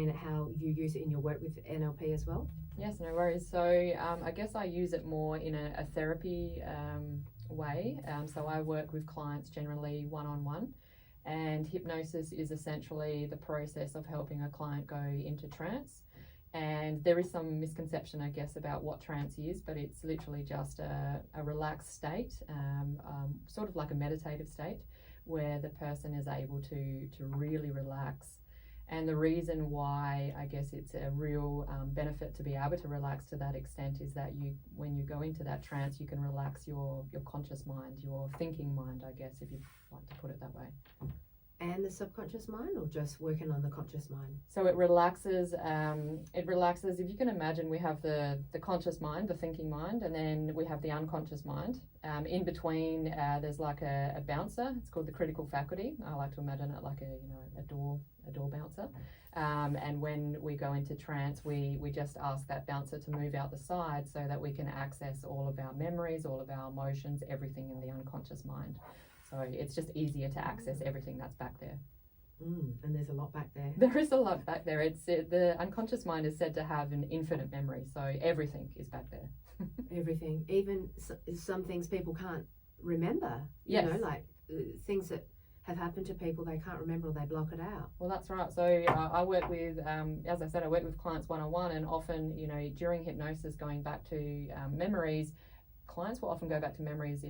explain how you use it in your work with NLP as well? Yes, no worries. So I guess I use it more in a therapy way. So I work with clients generally one-on-one, and hypnosis is essentially the process of helping a client go into trance. And there is some misconception, I guess, about what trance is, but it's literally just a relaxed state, sort of like a meditative state, where the person is able to really relax. And the reason why I guess it's a real benefit to be able to relax to that extent is that when you go into that trance, you can relax your conscious mind, your thinking mind, I guess, if you'd like to put it that way. And the subconscious mind, or just working on the conscious mind? So it relaxes, if you can imagine, we have the conscious mind, the thinking mind, and then we have the unconscious mind. In between, there's like a bouncer. It's called the critical faculty. I like to imagine it like a door bouncer. And when we go into trance, we just ask that bouncer to move out the side so that we can access all of our memories, all of our emotions, everything in the unconscious mind. So it's just easier to access everything that's back there. And there's a lot back there. There is a lot back there. The unconscious mind is said to have an infinite memory, so everything is back there. Everything, even some things people can't remember. Yes. You know, like things that have happened to people they can't remember, or they block it out. Well, that's right. So I work with, as I said, I work with clients one-on-one, and often, during hypnosis, going back to memories, clients will often go back to memories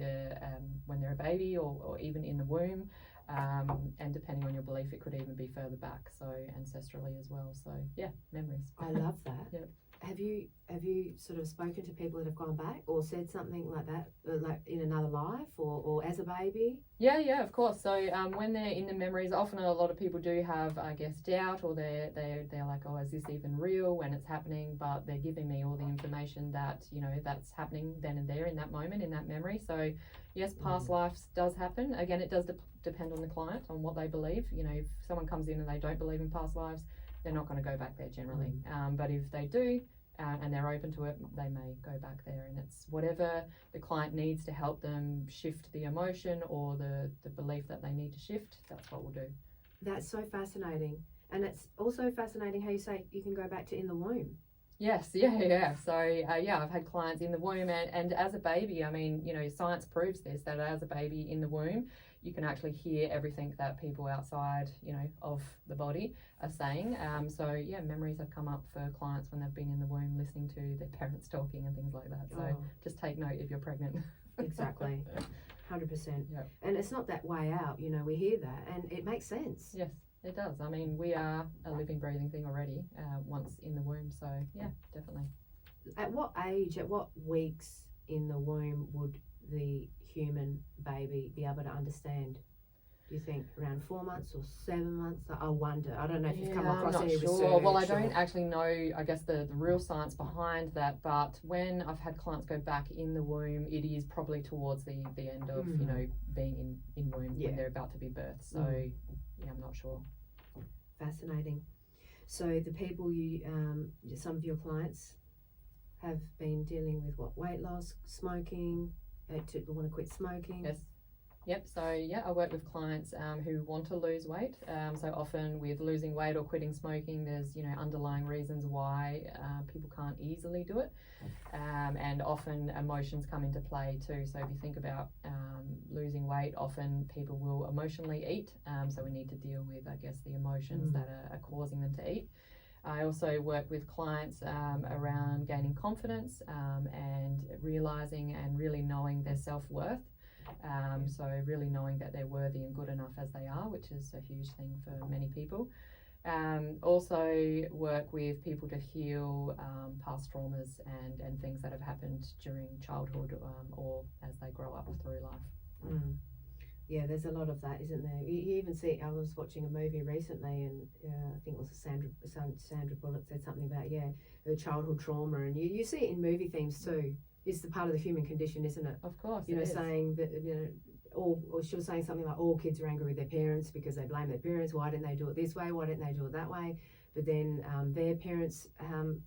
when they're a baby or even in the womb, and depending on your belief, it could even be further back, so ancestrally as well. So yeah, memories. I love that. Yep. Have you sort of spoken to people that have gone back or said something like that, like in another life or as a baby? Yeah, of course. So when they're in the memories, often a lot of people do have, I guess, doubt, or they're like, oh, is this even real when it's happening? But they're giving me all the information that, that's happening then and there in that moment, in that memory. So yes, past lives does happen. Again, it does depend on the client, on what they believe. If someone comes in and they don't believe in past lives, they're not going to go back there generally. But if they do, and they're open to it, they may go back there, and it's whatever the client needs to help them shift the emotion or the belief that they need to shift. That's what we'll do. That's so fascinating. And it's also fascinating how you say you can go back to in the womb. Yes, yeah. So I've had clients in the womb, and as a baby, I mean, science proves this, that as a baby in the womb, you can actually hear everything that people outside, of the body are saying. So yeah, memories have come up for clients when they've been in the womb, listening to their parents talking and things like that. So just take note if you're pregnant. Exactly. 100%. Yep. And it's not that way out, we hear that, and it makes sense. Yes, it does. I mean, we are a living, breathing thing already, once in the womb. So yeah, definitely. At what age, at what weeks in the womb would the human baby be able to understand? Do you think around 4 months or 7 months? I wonder. I don't know if you've come across any research. Well, I don't actually know, I guess, the real science behind that. But when I've had clients go back in the womb, it is probably towards the end of, being in womb when they're about to be birthed. So, yeah, I'm not sure. Fascinating. So the people some of your clients have been dealing with what? Weight loss, smoking, to want to quit smoking? Yes. Yep. So yeah, I work with clients who want to lose weight. So often with losing weight or quitting smoking, there's underlying reasons why people can't easily do it, and often emotions come into play too. So if you think about losing weight, often people will emotionally eat. So we need to deal with, I guess, the emotions that are causing them to eat. I also work with clients around gaining confidence and realizing and really knowing their self-worth. So really knowing that they're worthy and good enough as they are, which is a huge thing for many people. Also work with people to heal past traumas and things that have happened during childhood or as they grow up through life. Yeah, there's a lot of that, isn't there? You even see, I was watching a movie recently, and I think it was Sandra Bullock said something about, the childhood trauma, and you see it in movie themes too. It's the part of the human condition, isn't it? Of course. Saying that, or she was saying something like all kids are angry with their parents because they blame their parents. Why didn't they do it this way? Why didn't they do it that way? But then their parents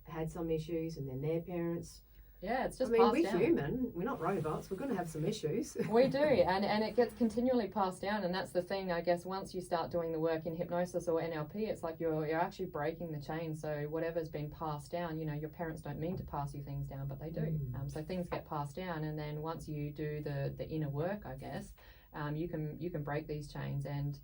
had some issues, and then their parents Yeah, it's just I mean, passed we're down. human. We're not robots. We're going to have some issues. We do, and it gets continually passed down, and that's the thing, I guess. Once you start doing the work in hypnosis or NLP, it's like you're actually breaking the chain. So whatever's been passed down, you know, your parents don't mean to pass you things down, but they do. So things get passed down, and then once you do the inner work, I guess, you can break these chains. And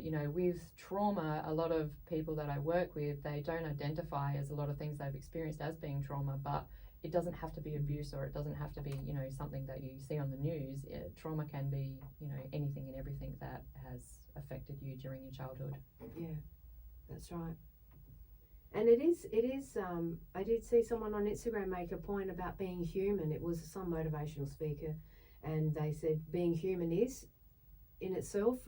you know, with trauma, a lot of people that I work with, they don't identify as a lot of things they've experienced as being trauma, but it doesn't have to be abuse, or it doesn't have to be, you know, something that you see on the news. Trauma can be, you know, anything and everything that has affected you during your childhood. Yeah, that's right. And it is. I did see someone on Instagram make a point about being human. It was some motivational speaker, and they said being human is, in itself,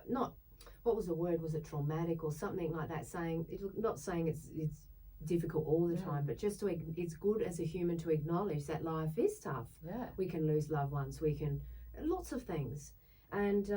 not, what was the word? Was it traumatic or something like that? Not saying it's difficult all the time, but just it's good as a human to acknowledge that life is tough. Yeah, we can lose loved ones, we can, lots of things, and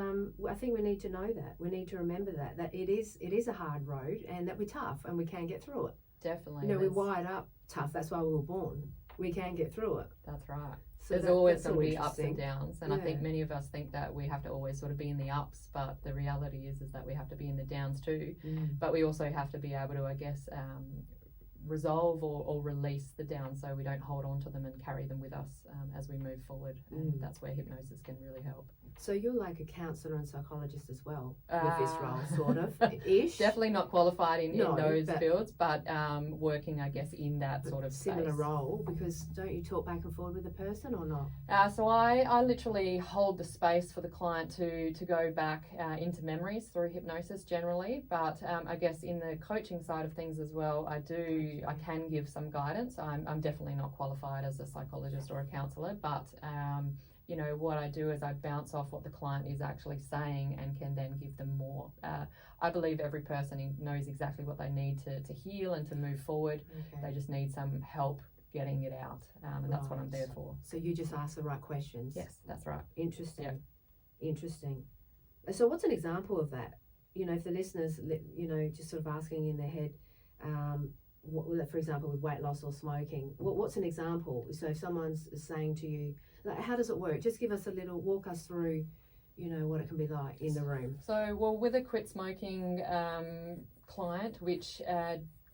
I think we need to know that. We need to remember that it is a hard road, and that we're tough and we can get through it. Definitely. You know, we're wired up tough. That's why we were born. We can get through it. That's right. So there's always going to be ups and downs, and I think many of us think that we have to always sort of be in the ups, but the reality is that we have to be in the downs too. But we also have to be able to, I guess, resolve or release the down, so we don't hold on to them and carry them with us as we move forward. And that's where hypnosis can really help. So you're like a counsellor and psychologist as well with this role, sort of, ish? Definitely not qualified in those fields, but working, I guess, in that sort of similar space. role, because don't you talk back and forth with the person or not? So I literally hold the space for the client to go back into memories through hypnosis generally, but I guess in the coaching side of things as well, I can give some guidance. I'm definitely not qualified as a psychologist or a counsellor, but you know, what I do is I bounce off what the client is actually saying and can then give them more. I believe every person knows exactly what they need to heal and to move forward. Okay. They just need some help getting it out, and that's what I'm there for. So you just ask the right questions? Yes, that's right. Interesting. Yep. Interesting. So what's an example of that? You know, if the listeners, you know, just sort of asking in their head, for example, with weight loss or smoking, what's an example? So if someone's saying to you, like, how does it work? Just give us walk us through, you know, what it can be like in the room. So, well, with a quit smoking client, which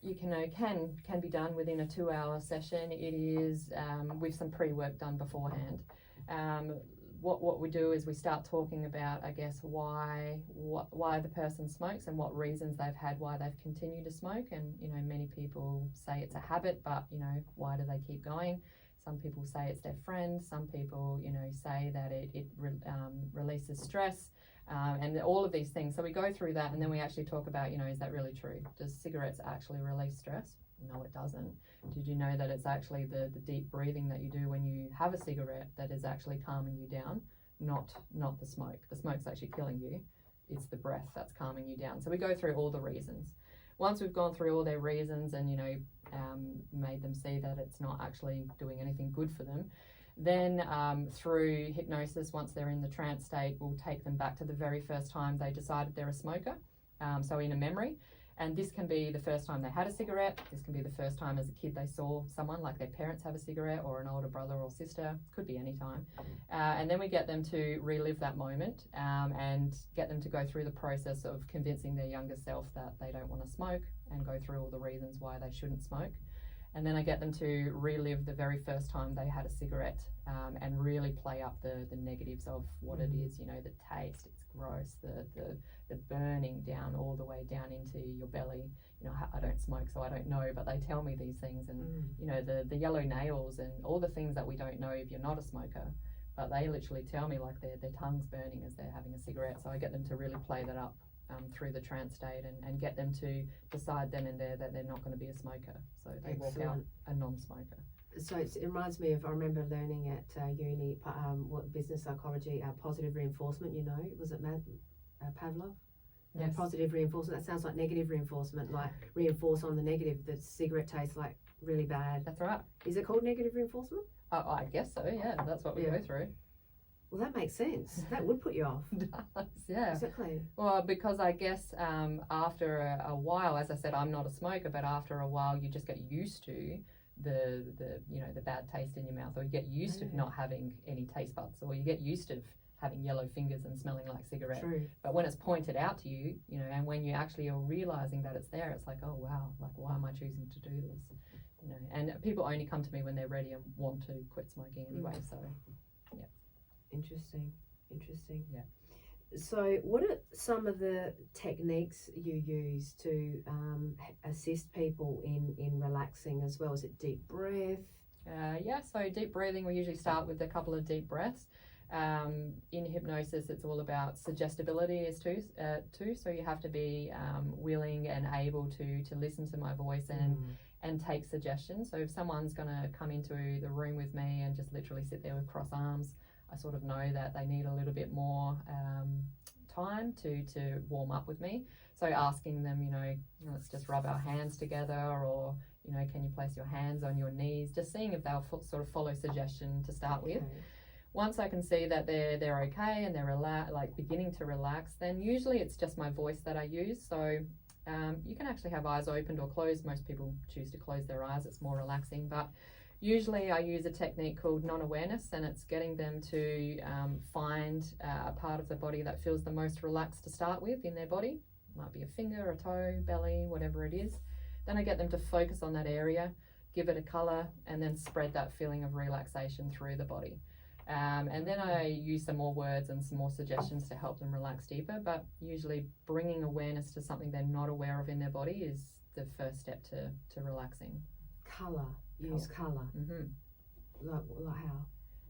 you can be done within a 2-hour session, it is with some pre-work done beforehand. What we do is we start talking about, I guess, why the person smokes and what reasons they've had why they've continued to smoke. And, you know, many people say it's a habit, but, you know, why do they keep going? Some people say it's their friend. Some people, you know, say that it releases stress, and all of these things. So we go through that, and then we actually talk about, you know, is that really true? Does cigarettes actually release stress? No, it doesn't. Did you know that it's actually the deep breathing that you do when you have a cigarette that is actually calming you down, not the smoke. The smoke's actually killing you. It's the breath that's calming you down. So we go through all the reasons. Once we've gone through all their reasons and, you know, made them see that it's not actually doing anything good for them, then through hypnosis, once they're in the trance state, we'll take them back to the very first time they decided they're a smoker, so in a memory. And this can be the first time they had a cigarette. This can be the first time as a kid they saw someone, like their parents have a cigarette, or an older brother or sister. Could be any time. And then we get them to relive that moment and get them to go through the process of convincing their younger self that they don't want to smoke, and go through all the reasons why they shouldn't smoke. And then I get them to relive the very first time they had a cigarette, and really play up the negatives of what it is, you know, the taste, it's gross, the burning down all the way down into your belly. You know, I don't smoke, so I don't know, but they tell me these things, and you know, the yellow nails and all the things that we don't know if you're not a smoker, but they literally tell me, like, their tongue's burning as they're having a cigarette. So I get them to really play that up through the trance state, and get them to decide then and there that they're not going to be a smoker. So they walk out a non-smoker. So it reminds me of, I remember learning at uni, business psychology, positive reinforcement, you know, was it Pavlov? Yes. Positive reinforcement, that sounds like negative reinforcement, like reinforce on the negative, that cigarette tastes like really bad. That's right. Is it called negative reinforcement? I guess so, yeah, that's what we go through. Well, that makes sense. That would put you off. It does, yeah. Exactly. Well, because I guess after a while, as I said, I'm not a smoker, but after a while you just get used to the bad taste in your mouth, or you get used to not having any taste buds, or you get used to having yellow fingers and smelling like cigarette. True. But when it's pointed out to you, and when you actually are realizing that it's there, it's like, oh wow, like why am I choosing to do this? And people only come to me when they're ready and want to quit smoking anyway. So yeah. Interesting. Yeah. So what are some of the techniques you use to assist people in relaxing as well? Is it deep breath? So deep breathing, we usually start with a couple of deep breaths. In hypnosis, it's all about suggestibility too. So you have to be willing and able to listen to my voice and take suggestions. So if someone's going to come into the room with me and just literally sit there with cross arms, I sort of know that they need a little bit more time to warm up with me. So asking them, let's just rub our hands together, or can you place your hands on your knees? Just seeing if they'll sort of follow suggestion to start with. Once I can see that they're okay and they're beginning to relax, then usually it's just my voice that I use. So you can actually have eyes opened or closed. Most people choose to close their eyes. It's more relaxing. But usually I use a technique called non-awareness, and it's getting them to find a part of the body that feels the most relaxed to start with in their body. It might be a finger, a toe, belly, whatever it is. Then I get them to focus on that area, give it a color, and then spread that feeling of relaxation through the body. And then I use some more words and some more suggestions to help them relax deeper, but usually bringing awareness to something they're not aware of in their body is the first step to relaxing. Colour. Use colour. Mm-hmm. Like how?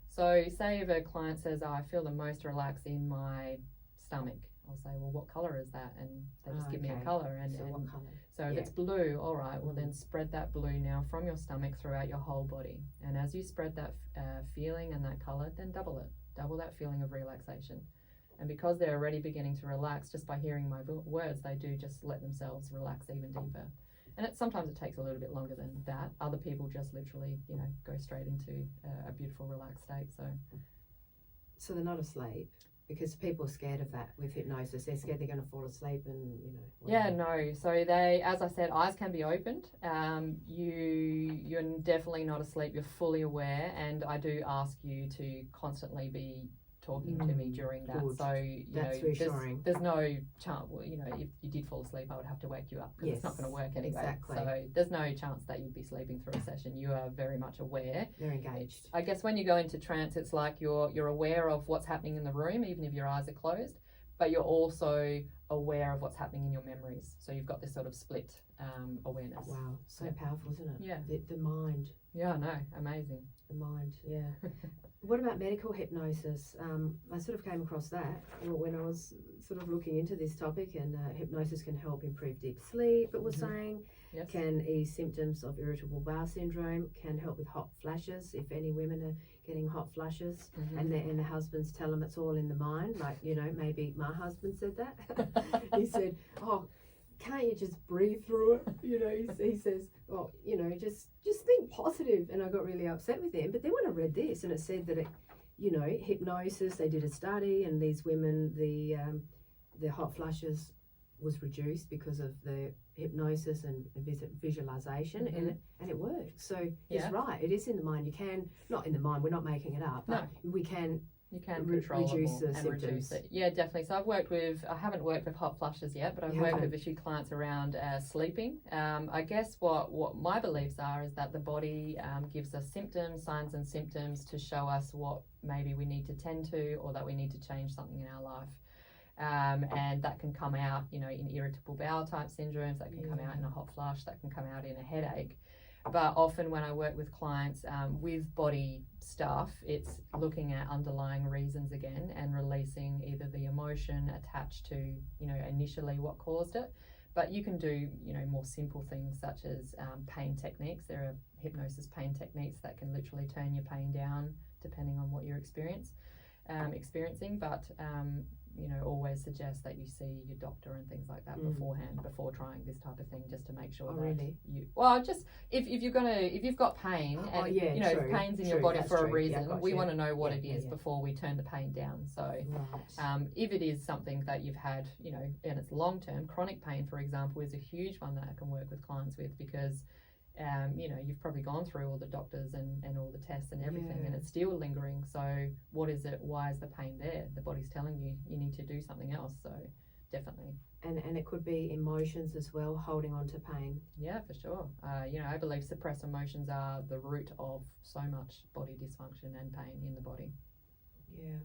So say if a client says, I feel the most relaxed in my stomach, I'll say, well, what colour is that? And they just give me a colour. What colour? So if it's blue, all right, well then spread that blue now from your stomach throughout your whole body. And as you spread that feeling and that colour, then double that feeling of relaxation. And because they're already beginning to relax just by hearing my words, they do just let themselves relax even deeper. And sometimes it takes a little bit longer than that. Other people just literally, go straight into a beautiful relaxed state. So they're not asleep? Because people are scared of that with hypnosis. They're scared they're going to fall asleep and, Yeah, no. So they, as I said, eyes can be opened. You're definitely not asleep. You're fully aware. And I do ask you to constantly be talking to me during that. Good. So, that's reassuring. There's no chance, if you did fall asleep, I would have to wake you up because it's not going to work anyway. Exactly. So there's no chance that you'd be sleeping through a session. You are very much aware. They're engaged. I guess when you go into trance, it's like you're aware of what's happening in the room, even if your eyes are closed, but you're also aware of what's happening in your memories. So you've got this sort of split awareness. Wow, so powerful, isn't it? Yeah. The mind. Yeah, I know, amazing. The mind, yeah. What about medical hypnosis? I sort of came across that when I was sort of looking into this topic, and hypnosis can help improve deep sleep, it was saying. Yes. Can ease symptoms of irritable bowel syndrome, can help with hot flashes, if any women are getting hot flashes, and the husbands tell them it's all in the mind, like, maybe my husband said that. He said, oh, can't you just breathe through it? He says, well, just think positive. And I got really upset with him. But then when I read this, and it said that hypnosis, they did a study, and these women, the hot flashes was reduced because of the hypnosis and visualization, and it worked. So he's right, it is in the mind. You can, not in the mind, we're not making it up, but we can. You can control reduce the and symptoms. reduce it. Yeah, definitely. So I haven't worked with hot flushes yet, but I've worked with a few clients around sleeping. I guess what my beliefs are is that the body gives us symptoms, signs and symptoms to show us what maybe we need to tend to, or that we need to change something in our life. And that can come out, in irritable bowel type syndromes, that can come out in a hot flush, that can come out in a headache. But often when I work with clients with body stuff, it's looking at underlying reasons again and releasing either the emotion attached to, initially what caused it. But you can do, more simple things such as pain techniques. There are hypnosis pain techniques that can literally turn your pain down depending on what you're experiencing. But always suggest that you see your doctor and things like that beforehand, before trying this type of thing, just to make sure just if you've got pain and if pain's in your body for a reason, we want to know what it is before we turn the pain down. So if it is something that you've had, and it's long term, chronic pain, for example, is a huge one that I can work with clients with, because you've probably gone through all the doctors and all the tests and everything, Yeah. and it's still lingering. So what is it? Why is the pain there? The body's telling you need to do something else. So definitely. And it could be emotions as well, holding on to pain. Yeah, for sure. I believe suppressed emotions are the root of so much body dysfunction and pain in the body. Yeah.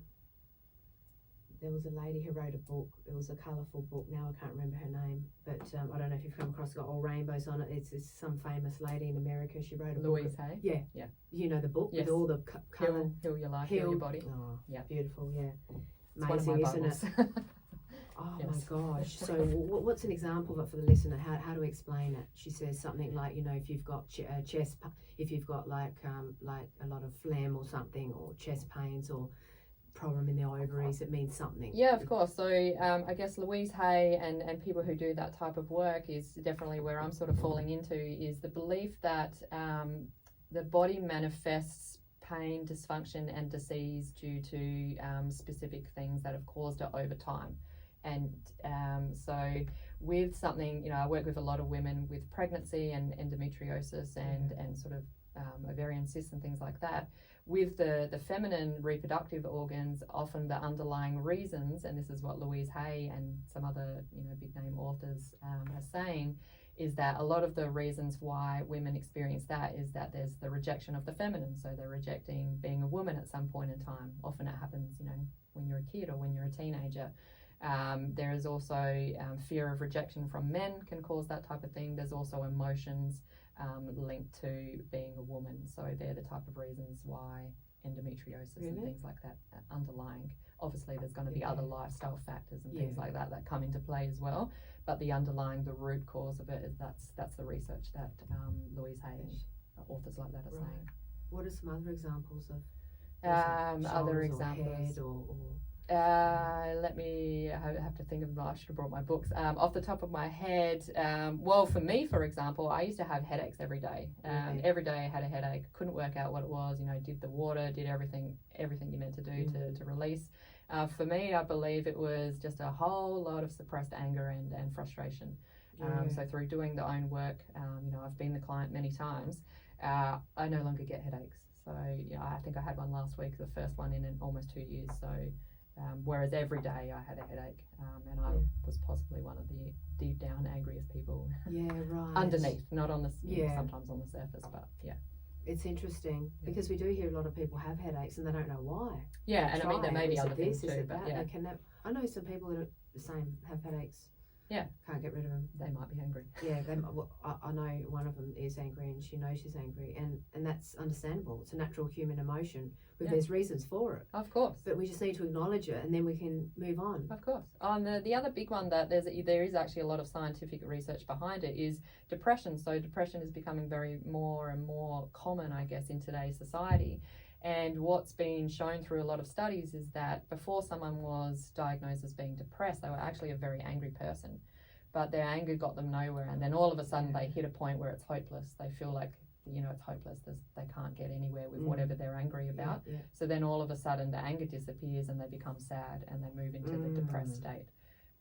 There was a lady who wrote a book. It was a colourful book. Now I can't remember her name, but I don't know if you've come across. It's got all rainbows on it. It's some famous lady in America. She wrote a Louise book. Hay? Yeah. Yeah. You know the book Yes. with all the colour. Heal your life, heal your body. Oh, Yeah. beautiful. Yeah. It's Amazing, one of my isn't Bibles. it? Oh Yes. my gosh. So what's an example of it for the listener? How do we explain it? She says something like, if you've got if you've got like a lot of phlegm or something, or chest pains or problem in the ovaries, it means something. Yeah, of course. So I guess Louise Hay and people who do that type of work is definitely where I'm sort of falling into, is the belief that the body manifests pain, dysfunction and disease due to specific things that have caused it over time. And so with something, I work with a lot of women with pregnancy and endometriosis and sort of ovarian cysts and things like that. With the feminine reproductive organs, often the underlying reasons, and this is what Louise Hay and some other big name authors are saying, is that a lot of the reasons why women experience that is that there's the rejection of the feminine. So they're rejecting being a woman at some point in time. Often it happens, when you're a kid or when you're a teenager. There is also fear of rejection from men can cause that type of thing. There's also emotions linked to being a woman. So they're the type of reasons why endometriosis and things like that underlying. Obviously there's going to be other lifestyle factors and things like that come into play as well. But the root cause of it is that's the research that Louise Hay and authors like that are saying. What are some other examples of other examples? Let me have to think of. I should have brought my books. Off the top of my head, well, for me, for example, I used to have headaches every day. Every day I had a headache. Couldn't work out what it was. Did the water, did everything you're meant to do to release. For me, I believe it was just a whole lot of suppressed anger and frustration. So through doing the own work, I've been the client many times. I no longer get headaches. So I think I had one last week, the first one in almost 2 years. So. Whereas every day I had a headache, and I was possibly one of the deep down angriest people. Yeah, right. Underneath, not on the sometimes on the surface, but yeah. It's interesting because we do hear a lot of people have headaches and they don't know why. Yeah, and I mean there may be other things too, but yeah. I know some people that are the same, have headaches. Yeah. Can't get rid of them. They might be angry. Yeah, I know one of them is angry and she knows she's angry, and that's understandable. It's a natural human emotion, but there's reasons for it. Of course. But we just need to acknowledge it and then we can move on. Of course. The other big one that there is actually a lot of scientific research behind it is depression. So depression is becoming more and more common, I guess, in today's society. And what's been shown through a lot of studies is that before someone was diagnosed as being depressed, they were actually a very angry person. But their anger got them nowhere. And then all of a sudden they hit a point where it's hopeless. They feel like, it's hopeless. They can't get anywhere with whatever they're angry about. Yeah. So then all of a sudden the anger disappears and they become sad and they move into the depressed state.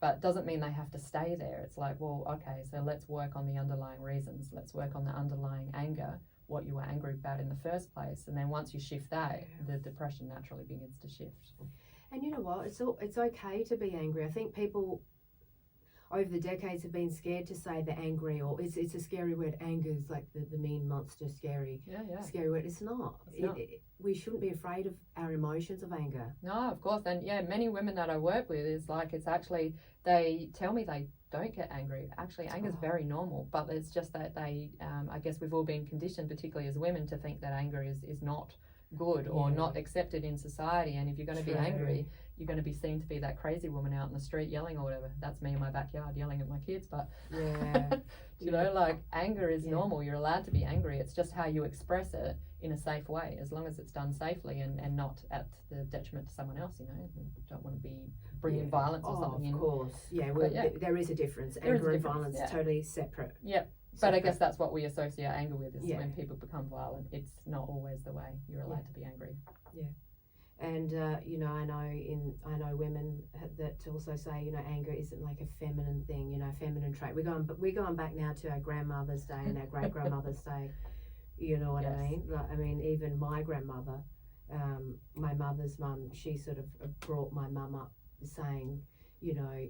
But it doesn't mean they have to stay there. It's like, well, okay, so let's work on the underlying reasons. Let's work on the underlying anger, what you were angry about in the first place, and then once you shift that, the depression naturally begins to shift. And you know what? It's okay to be angry. I think people over the decades have been scared to say they're angry, or it's a scary word. Anger is like the mean monster, scary word. It's not. We shouldn't be afraid of our emotions of anger. No, of course. And many women that I work with is like, it's actually, they tell me they don't get angry. Actually, anger is very normal, but it's just that they, I guess we've all been conditioned, particularly as women, to think that anger is not good or not accepted in society. And if you're going to be angry, you're going to be seen to be that crazy woman out in the street yelling or whatever. That's me in my backyard yelling at my kids, but like anger is normal. You're allowed to be angry. It's just how you express it in a safe way, as long as it's done safely and not at the detriment to someone else. You don't want to be bringing violence or something in. Of course, there is a difference. Anger and violence are totally separate. But I guess that's what we associate anger with, is when people become violent. It's not always the way. You're allowed to be angry. And you know, I know women that also say, you know, anger isn't like a feminine thing, you know, feminine trait. We're going back now to our grandmother's day and our great grandmother's day. You know what I mean? Like, I mean, even my grandmother, my mother's mum, she sort of brought my mum up saying, you know,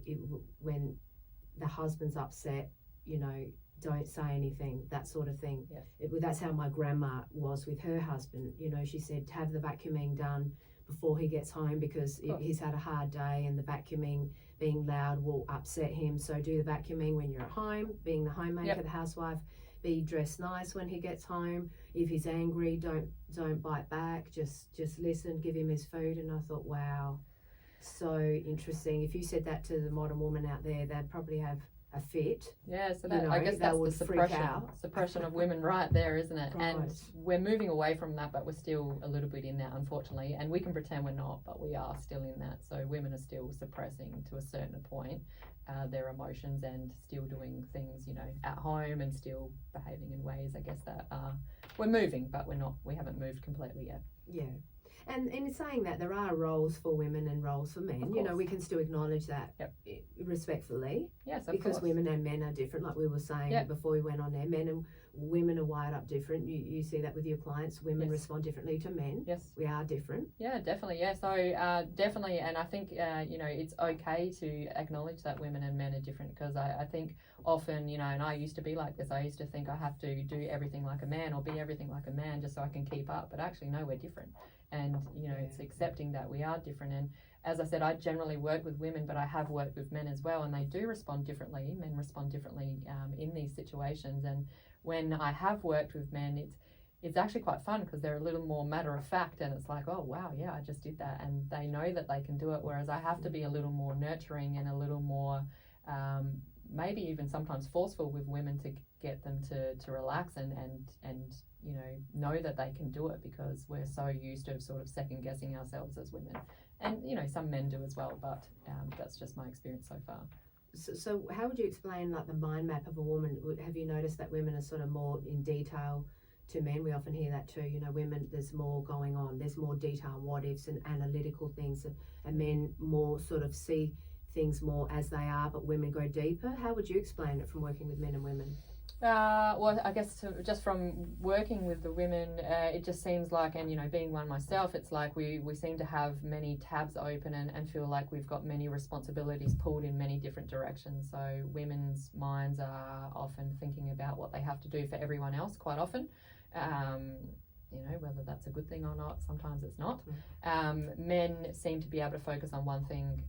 when the husband's upset, you know, don't say anything, that sort of thing. That's how my grandma was with her husband. You know, she said to have the vacuuming done before he gets home because he's had a hard day, and the vacuuming being loud will upset him. So do the vacuuming when you're at home, being the homemaker, the housewife. Be dressed nice when he gets home. If he's angry, don't bite back. Just listen, give him his food. And I thought, wow, so interesting. If you said that to the modern woman out there, they'd probably have a fit. Yeah, so that, I guess that's the suppression of women right there, isn't it? Right. And we're moving away from that, but we're still a little bit in that, unfortunately. And we can pretend we're not, but we are still in that. So women are still suppressing to a certain point their emotions and still doing things, you know, at home and still behaving in ways, I guess, that we're moving, but we haven't moved completely yet. Yeah. And in saying that, there are roles for women and roles for men. You know, we can still acknowledge that respectfully. Yes, of because course. Women and men are different, like we were saying before we went on there. Men and women are wired up different. You see that with your clients. Women respond differently to men. Yes. We are different. Yeah, definitely. Yeah, so definitely. And I think, you know, it's okay to acknowledge that women and men are different, because I think often, you know, and I used to be like this. I used to think I have to do everything like a man or be everything like a man just so I can keep up. But actually, no, we're different. And, you know, it's accepting that we are different. And as I said, I generally work with women, but I have worked with men as well. And they do respond differently. Men respond differently in these situations. And when I have worked with men, it's actually quite fun because they're a little more matter of fact. And it's like, oh, wow, yeah, I just did that. And they know that they can do it. Whereas I have to be a little more nurturing and a little more maybe even sometimes forceful with women to get them to relax and you know that they can do it, because we're so used to sort of second guessing ourselves as women. And, you know, some men do as well, but that's just my experience so far. So how would you explain, like, the mind map of a woman? Have you noticed that women are sort of more in detail to men? We often hear that too. You know, women, there's more going on. There's more detail, what ifs and analytical things. And men more sort of see things more as they are, but women go deeper. How would you explain it from working with men and women? Well, I guess just from working with the women, it just seems like, and, you know, being one myself, it's like we seem to have many tabs open and feel like we've got many responsibilities pulled in many different directions. So women's minds are often thinking about what they have to do for everyone else quite often. You know, whether that's a good thing or not, sometimes it's not. Men seem to be able to focus on one thing,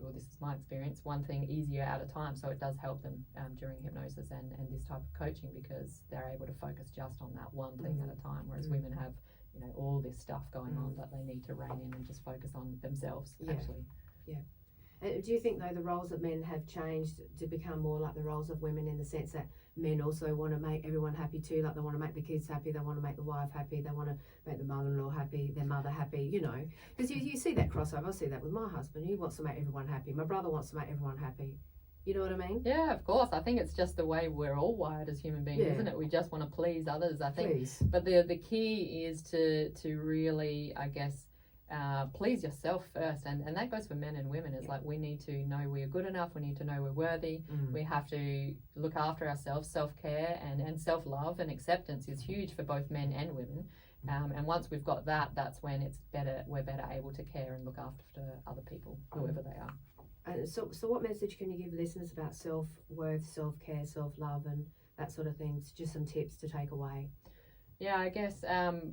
well, this is my experience, one thing easier at a time. So it does help them during hypnosis and this type of coaching, because they're able to focus just on that one thing at a time. Whereas women have, you know, all this stuff going on that they need to rein in and just focus on themselves, actually. Yeah. Do you think, though, the roles of men have changed to become more like the roles of women, in the sense that men also want to make everyone happy too? Like, they want to make the kids happy, they want to make the wife happy, they want to make the mother-in-law happy, their mother happy, you know? Because you see that crossover. I see that with my husband. He wants to make everyone happy. My brother wants to make everyone happy. You know what I mean? Yeah, of course. I think it's just the way we're all wired as human beings, isn't it? We just want to please others, I think. Please. But the key is to really, I guess, please yourself first, and that goes for men and women. It's like, we need to know we're good enough, we need to know we're worthy, we have to look after ourselves. Self-care and self-love and acceptance is huge for both men and women, and once we've got that, that's when we're better able to care and look after other people, whoever they are. So what message can you give listeners about self-worth, self-care, self-love, and that sort of things? Just some tips to take away. Yeah, I guess,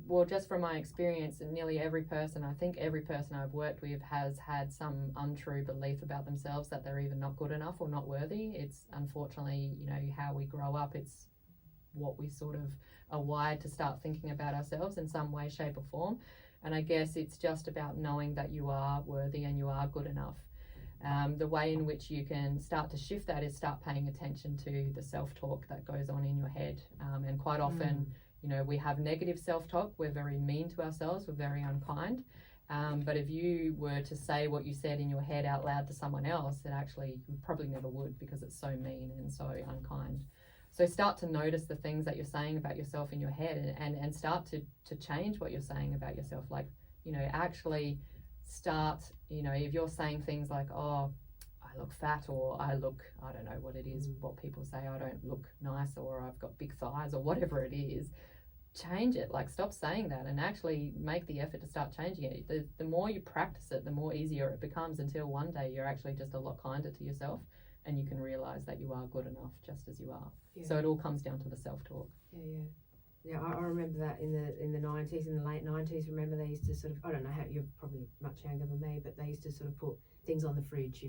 well, just from my experience, nearly every person I've worked with has had some untrue belief about themselves, that they're either not good enough or not worthy. It's unfortunately, you know, how we grow up. It's what we sort of are wired to start thinking about ourselves in some way, shape or form. And I guess it's just about knowing that you are worthy and you are good enough. The way in which you can start to shift that is start paying attention to the self-talk that goes on in your head. And quite often, you know, we have negative self-talk. We're very mean to ourselves. We're very unkind. But if you were to say what you said in your head out loud to someone else, it actually, you probably never would, because it's so mean and so unkind. So start to notice the things that you're saying about yourself in your head, and start to change what you're saying about yourself. Like, actually start, if you're saying things like, oh, I look fat, or I look, I don't know what it is, what people say, I don't look nice, or I've got big thighs, or whatever it is, change it. Like, stop saying that and actually make the effort to start changing it. The more you practice it, the more easier it becomes, until one day you're actually just a lot kinder to yourself, and you can realize that you are good enough just as you are. So it all comes down to the self-talk. Yeah, I remember that in the 90s, in the late 90s. Remember, they used to sort of, I don't know how, you're probably much younger than me, but they used to sort of put things on the fridge,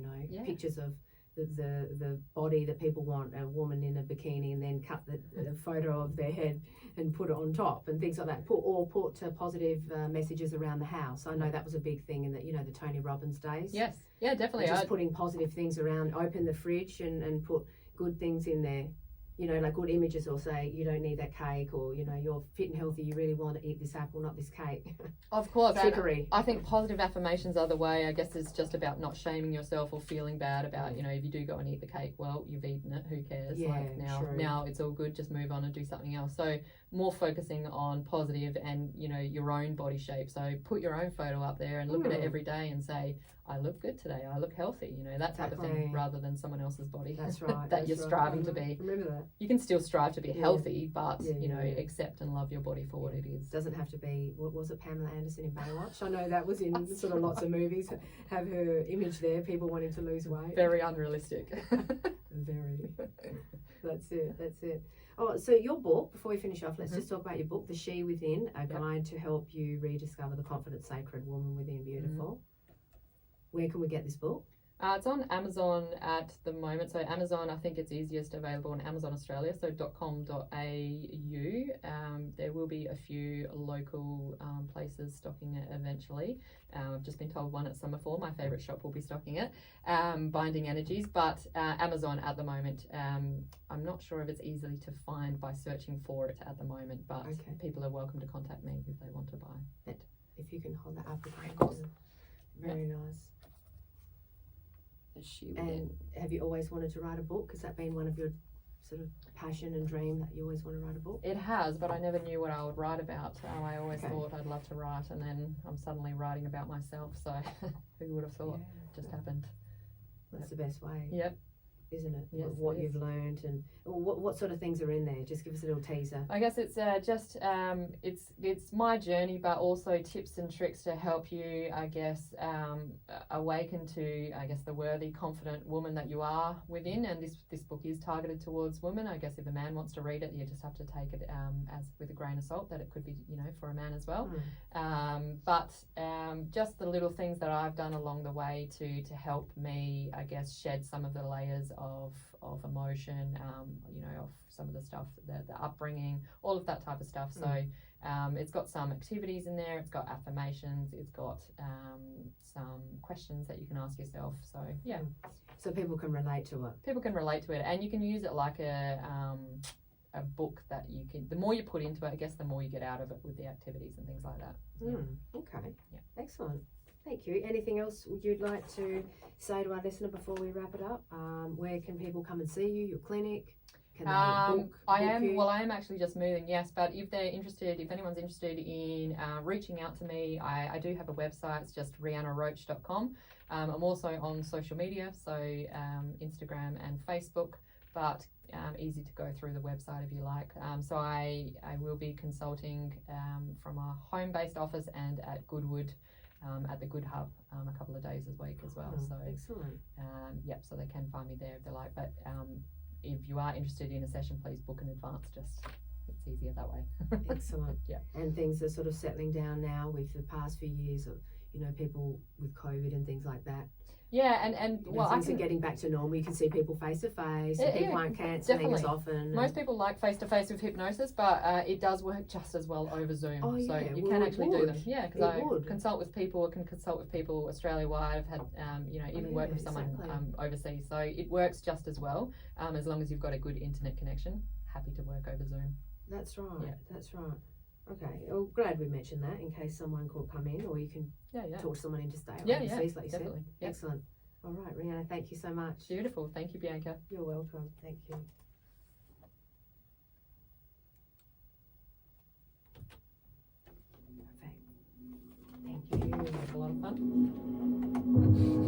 pictures of the body that people want, a woman in a bikini, and then cut the photo of their head and put it on top, and things like that. Put positive messages around the house. I know that was a big thing in the Tony Robbins days. Yes, yeah, definitely. Just putting positive things around. Open the fridge and put good things in there. Like good images, or say you don't need that cake, or you're fit and healthy, you really want to eat this apple, not this cake. Of course. Trickery. I think positive affirmations are the way. I guess it's just about not shaming yourself or feeling bad about, if you do go and eat the cake, well, you've eaten it, who cares? Yeah, now it's all good, just move on and do something else. So more focusing on positive and, your own body shape. So put your own photo up there and look at it every day and say, I look good today, I look healthy, that type of thing, rather than someone else's body. That's right. that you're striving to be. Remember that. You can still strive to be healthy, but, accept and love your body for what it is. Doesn't have to be, what was it, Pamela Anderson in Baywatch? I know that was in sort of lots of movies, have her image there, people wanting to lose weight. Very unrealistic. Very. That's it. Oh, so your book, before we finish off, let's just talk about your book, The She Within, a guide to help you rediscover the confident, sacred woman within. Beautiful. Where can we get this book? It's on Amazon at the moment. So Amazon, I think it's easiest available on Amazon Australia, so .com.au. There will be a few local places stocking it eventually. I've just been told one at Summerfall, my favourite shop, will be stocking it, Binding Energies. But Amazon at the moment, I'm not sure if it's easily to find by searching for it at the moment, but people are welcome to contact me if they want to buy it. If you can hold that up again. Of course. Very nice. And have you always wanted to write a book? Has that been one of your sort of passion and dream, that you always want to write a book? It has, but I never knew what I would write about. I always thought I'd love to write, and then I'm suddenly writing about myself, so who would have thought? Just happened. That's the best way. Yep. Isn't it? Yes, what you've learned, and what sort of things are in there? Just give us a little teaser. I guess it's it's my journey, but also tips and tricks to help you, I guess, awaken to, I guess, the worthy, confident woman that you are within. And this book is targeted towards women. I guess if a man wants to read it, you just have to take it as with a grain of salt, that it could be, for a man as well. But just the little things that I've done along the way to help me, I guess, shed some of the layers of emotion, of some of the stuff, the upbringing, all of that type of stuff. So it's got some activities in there, it's got affirmations, it's got some questions that you can ask yourself. So so people can relate to it. People can relate to it, and you can use it like a book that you can, the more you put into it, I guess the more you get out of it with the activities and things like that. Okay. Excellent. Thank you. Anything else you'd like to say to our listener before we wrap it up? Where can people come and see you, your clinic? Can they book you? Well, I am actually just moving, yes, but if anyone's interested in reaching out to me, I do have a website. It's just rihannaroach.com. I'm also on social media, so Instagram and Facebook, but easy to go through the website if you like. So I will be consulting from a home-based office and at Goodwood, at the Good Hub, a couple of days a week as well. So excellent. So they can find me there if they like. But if you are interested in a session, please book in advance. Just it's easier that way. Excellent. And things are sort of settling down now with the past few years of people with COVID and things like that. Yeah, and things are getting back to normal. You can see people face to face. People aren't cancelling as often. Most people like face to face with hypnosis, but it does work just as well over Zoom. Oh, so you can actually do them. Yeah, because I consult with people. I can consult with people Australia wide. I've had even worked with someone overseas. So it works just as well as long as you've got a good internet connection. Happy to work over Zoom. That's right. Yeah. That's right. Okay, well, glad we mentioned that in case someone could come in, or you can talk to someone interstate overseas, like you said. Excellent. All right, Rihanna, thank you so much. Beautiful. Thank you, Bianca. You're welcome. Thank you. Perfect. Thank you. fun.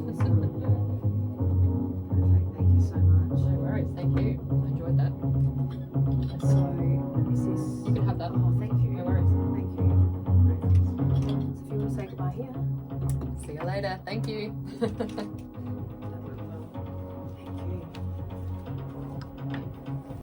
Excellent. Perfect. Thank you so much. No worries. Thank you. I enjoyed that. So this is. You can have that. Oh, thank you. No worries. Thank you. So if you want to say goodbye here. See you later. Thank you.